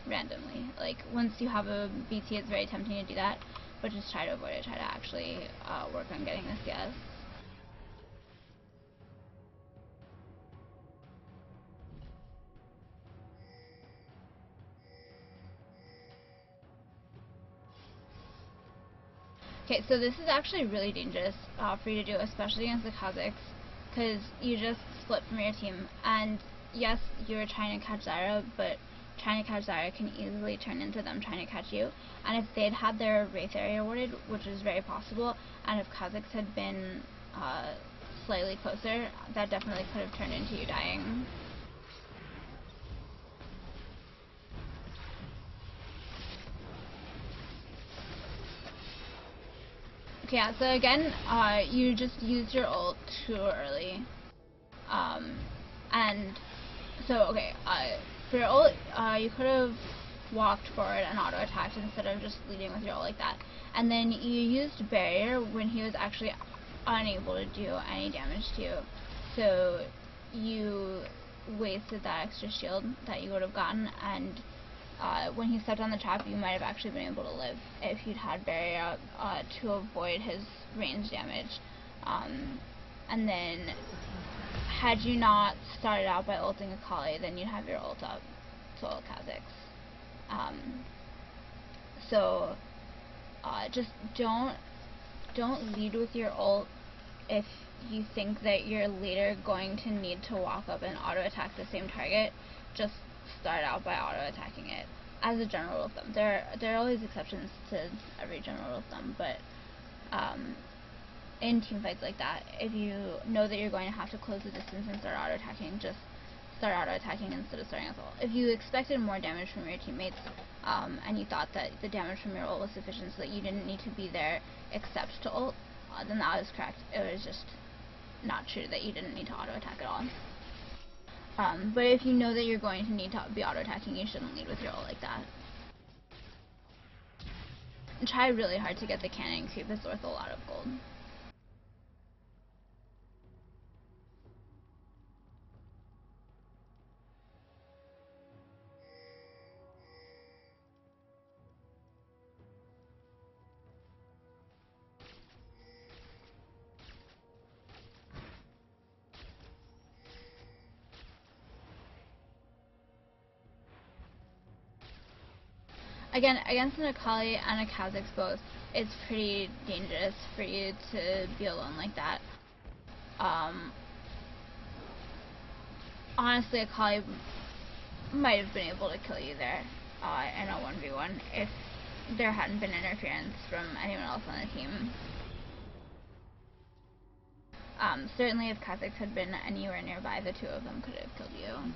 randomly. Like, once you have a BT, it's very tempting to do that, but just try to avoid it. Try to actually work on getting the CS. Okay, so this is actually really dangerous for you to do, especially against the Kazakhs, because you just split from your team, and yes, you're trying to catch Zyra, but trying to catch Zyra can easily turn into them trying to catch you, and if they'd had their Wraith area warded, which is very possible, and if Kazakhs had been slightly closer, that definitely could have turned into you dying. Okay, yeah, so again, you just used your ult too early. And so, okay, for your ult, you could have walked forward and auto-attacked instead of just leading with your ult like that. And then you used barrier when he was actually unable to do any damage to you. So you wasted that extra shield that you would have gotten, and when he stepped on the trap, you might have actually been able to live if you'd had barrier up to avoid his range damage. And then, had you not started out by ulting Akali, then you'd have your ult up to ult Kazakhs. So just don't lead with your ult if you think that you're later going to need to walk up and auto attack the same target. Just start out by auto attacking it, as a general rule of thumb. There are always exceptions to every general rule of thumb, but in teamfights like that, if you know that you're going to have to close the distance and start auto attacking, just start auto attacking instead of starting with ult. If you expected more damage from your teammates, and you thought that the damage from your ult was sufficient so that you didn't need to be there except to ult, then that was correct. It was just not true that you didn't need to auto attack at all. But if you know that you're going to need to be auto-attacking, you shouldn't lead with your ult like that. And try really hard to get the cannon creep. It's worth a lot of gold. Again, against an Akali and a Kha'Zix both, it's pretty dangerous for you to be alone like that. Honestly, Akali might have been able to kill you there in a 1v1 if there hadn't been interference from anyone else on the team. Certainly if Kha'Zix had been anywhere nearby, the two of them could have killed you.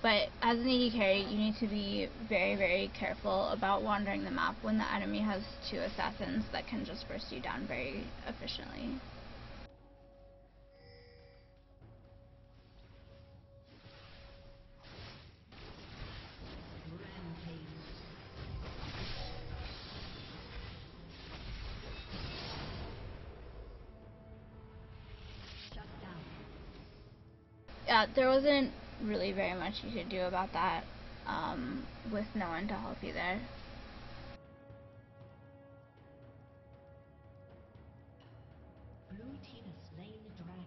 But as an AD carry, you need to be very, very careful about wandering the map when the enemy has two assassins that can just burst you down very efficiently. Yeah, there wasn't really very much you could do about that, with no one to help you there. Blue team has slain the dragon.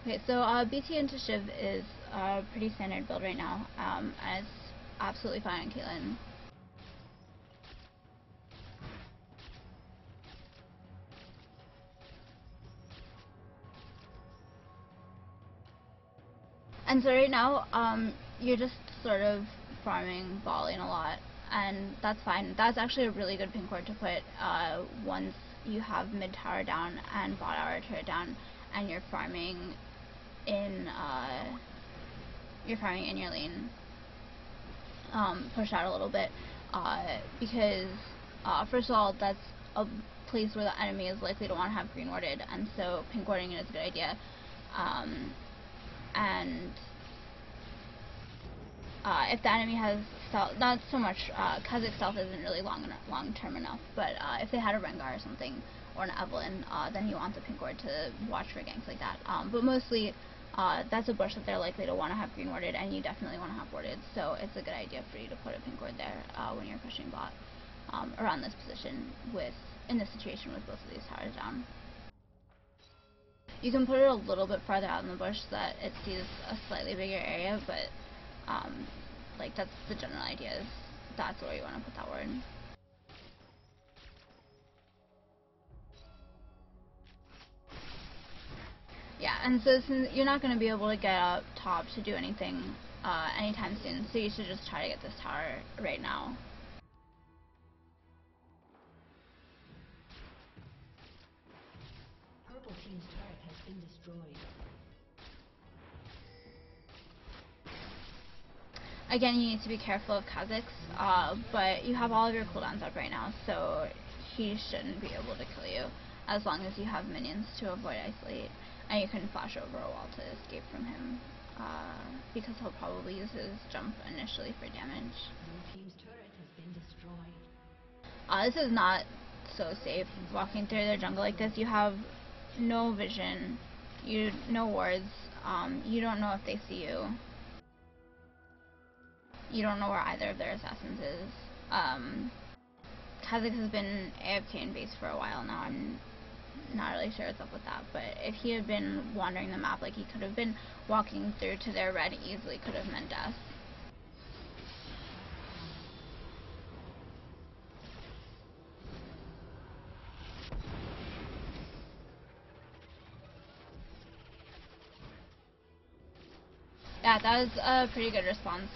Okay, so BT into Shiv is a pretty standard build right now, and it's absolutely fine on Caitlyn. And so right now, you're just sort of farming balling a lot, and that's fine. That's actually a really good pink ward to put once you have mid tower down and bot tower turret down, and you're farming in your lane. Push out a little bit, because first of all, that's a place where the enemy is likely to want to have green warded, and so pink warding is a good idea. And if the enemy has stealth, not so much, Kazakh stealth isn't really long term enough, but if they had a Rengar or something, or an Evelyn, then you want the pink ward to watch for ganks like that. But mostly, that's a bush that they're likely to want to have green warded, and you definitely want to have warded, so it's a good idea for you to put a pink ward there when you're pushing bot around this position in this situation with both of these towers down. You can put it a little bit farther out in the bush so that it sees a slightly bigger area, but like that's the general idea, is that's where you want to put that ward. Yeah, and so since you're not going to be able to get up top to do anything anytime soon, so you should just try to get this tower right now. Purple team's turret has been destroyed. Again, you need to be careful of Kazakhs, but you have all of your cooldowns up right now, so he shouldn't be able to kill you as long as you have minions to avoid isolate, and you can flash over a wall to escape from him, because he'll probably use his jump initially for damage. Blue team's turret has been destroyed. This is not so safe. Walking through the jungle like this, you have no vision, no wards, you don't know if they see you. You don't know where either of their assassins is. Kazakh has been AFK in base for a while now. I'm not really sure what's up with that, but if he had been wandering the map, like he could have been walking through to their red, easily could have meant death. Yeah, that was a pretty good response.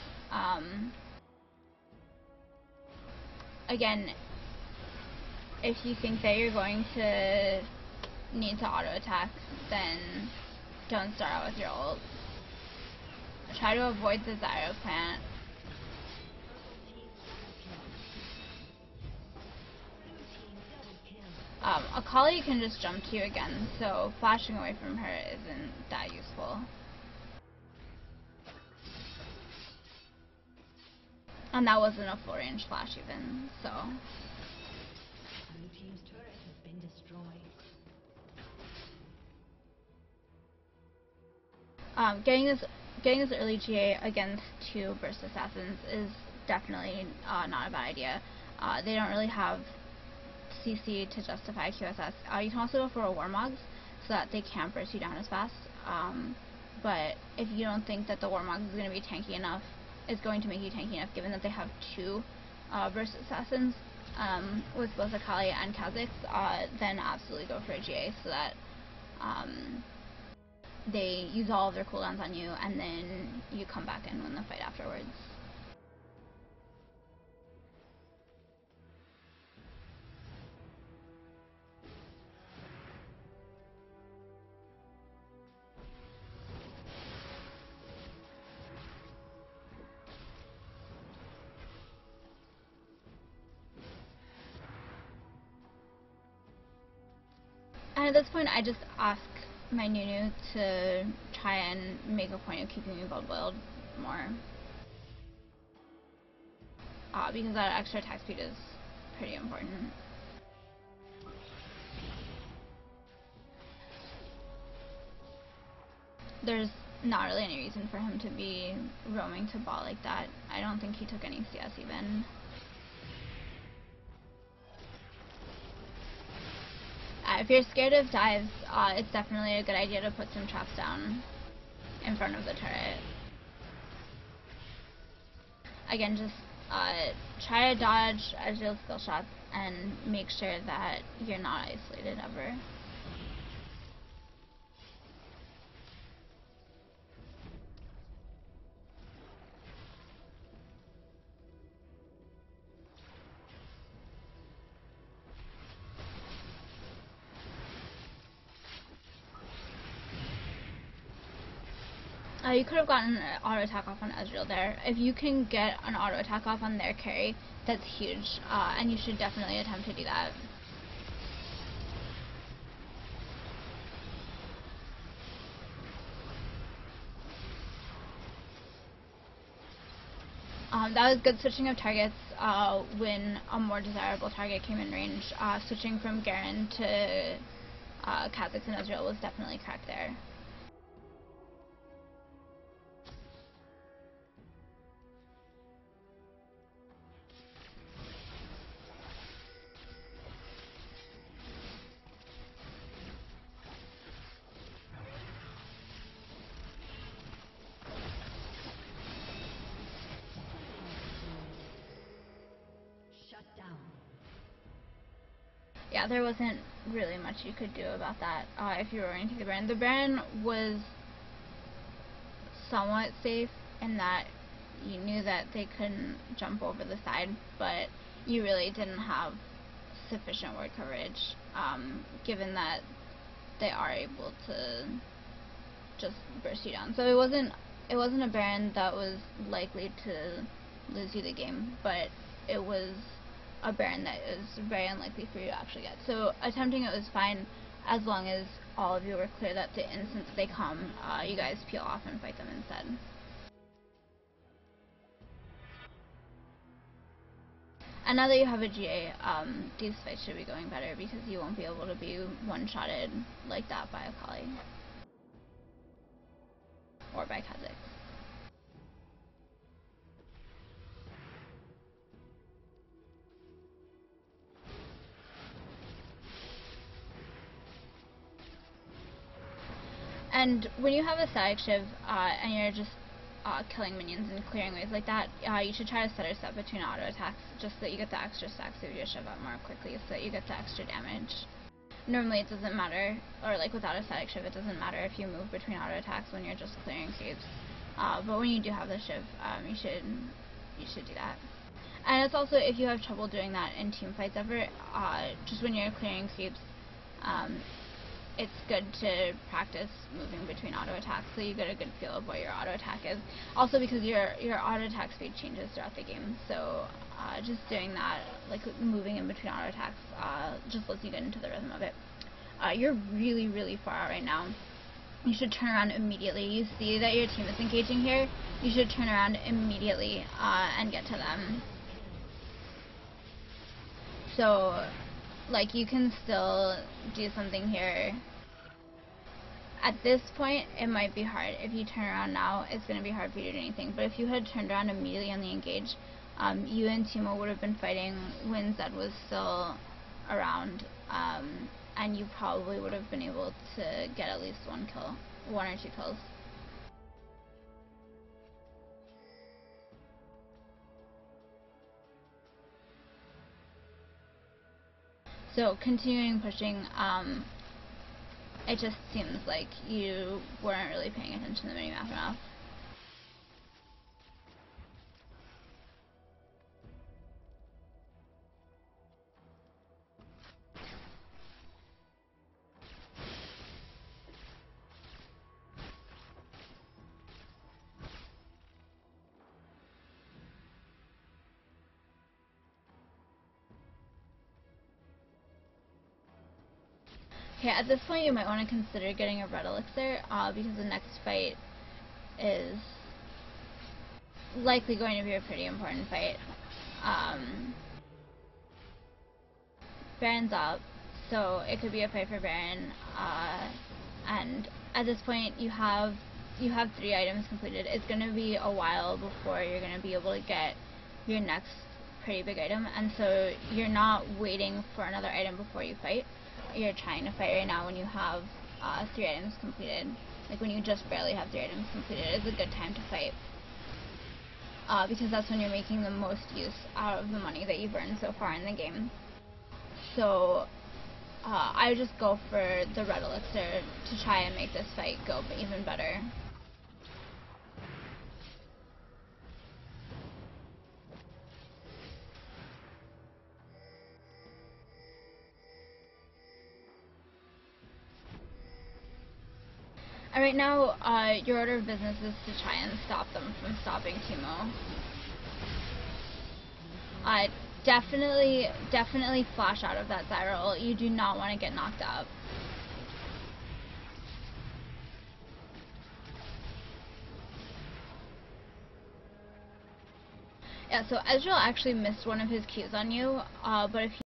Again, if you think that you're going to need to auto attack, then don't start out with your ult. Try to avoid the Zyro plant. Akali can just jump to you again, so flashing away from her isn't that useful. And that wasn't a full range flash even, so. Blue team's turret has been destroyed. Getting this early GA against 2 burst assassins is definitely not a bad idea. They don't really have CC to justify QSS. You can also go for a Warmogs so that they can't burst you down as fast. But if you don't think that the Warmogs is going to be tanky enough, it's going to make you tanky enough, given that they have 2 burst assassins with both Akali and Kazakhs, then absolutely go for a GA so that they use all of their cooldowns on you, and then you come back and win the fight afterwards. And at this point, I just ask my Nunu to try and make a point of keeping me boiled more. Because that extra attack speed is pretty important. There's not really any reason for him to be roaming to bot like that. I don't think he took any CS even. If you're scared of dives, it's definitely a good idea to put some traps down in front of the turret. Again, just try to dodge Ezreal's skill shots and make sure that you're not isolated ever. You could have gotten an auto attack off on Ezreal there. If you can get an auto attack off on their carry, that's huge, and you should definitely attempt to do that. That was good switching of targets when a more desirable target came in range. Switching from Garen to Kha'Zix and Ezreal was definitely correct there. Yeah, there wasn't really much you could do about that if you were going to take the Baron. The Baron was somewhat safe in that you knew that they couldn't jump over the side, but you really didn't have sufficient ward coverage, given that they are able to just burst you down. So it wasn't a Baron that was likely to lose you the game, but it was a Baron that is very unlikely for you to actually get. So attempting it was fine as long as all of you were clear that the instant they come, you guys peel off and fight them instead. And now that you have a GA, these fights should be going better because you won't be able to be one-shotted like that by Akali. Or by Kha'Zix. And when you have a static Shiv and you're just killing minions and clearing waves like that, you should try to set a step between auto attacks just so that you get the extra stacks of your Shiv up more quickly so that you get the extra damage. Normally it doesn't matter, or like without a static Shiv it doesn't matter if you move between auto attacks when you're just clearing creeps. But when you do have the Shiv, you should do that. And it's also, if you have trouble doing that in team fights ever, just when you're clearing creeps, it's good to practice moving between auto attacks so you get a good feel of what your auto attack is. Also because your auto attack speed changes throughout the game, so just doing that, like moving in between auto attacks, just lets you get into the rhythm of it. You're really, really far out right now. You should turn around immediately. You see that your team is engaging here, you should turn around immediately and get to them. So, like, you can still do something here. At this point, it might be hard. If you turn around now, it's going to be hard for you to do anything. But if you had turned around immediately on the engage, you and Teemo would have been fighting when Zed was still around, and you probably would have been able to get at least one or two kills. So continuing pushing, it just seems like you weren't really paying attention to the minimap enough. Okay, at this point you might want to consider getting a red elixir, because the next fight is likely going to be a pretty important fight. Baron's up, so it could be a fight for Baron, and at this point you have 3 items completed. It's going to be a while before you're going to be able to get your next pretty big item, and so you're not waiting for another item before you fight. You're trying to fight right now when you have 3 items completed. Like when you just barely have 3 items completed, it's a good time to fight. Because that's when you're making the most use out of the money that you've earned so far in the game. So I would just go for the red elixir to try and make this fight go even better. And right now, your order of business is to try and stop them from stopping Teemo. Definitely flash out of that Zyral. You do not want to get knocked up. Yeah, so Ezreal actually missed one of his Qs on you, but if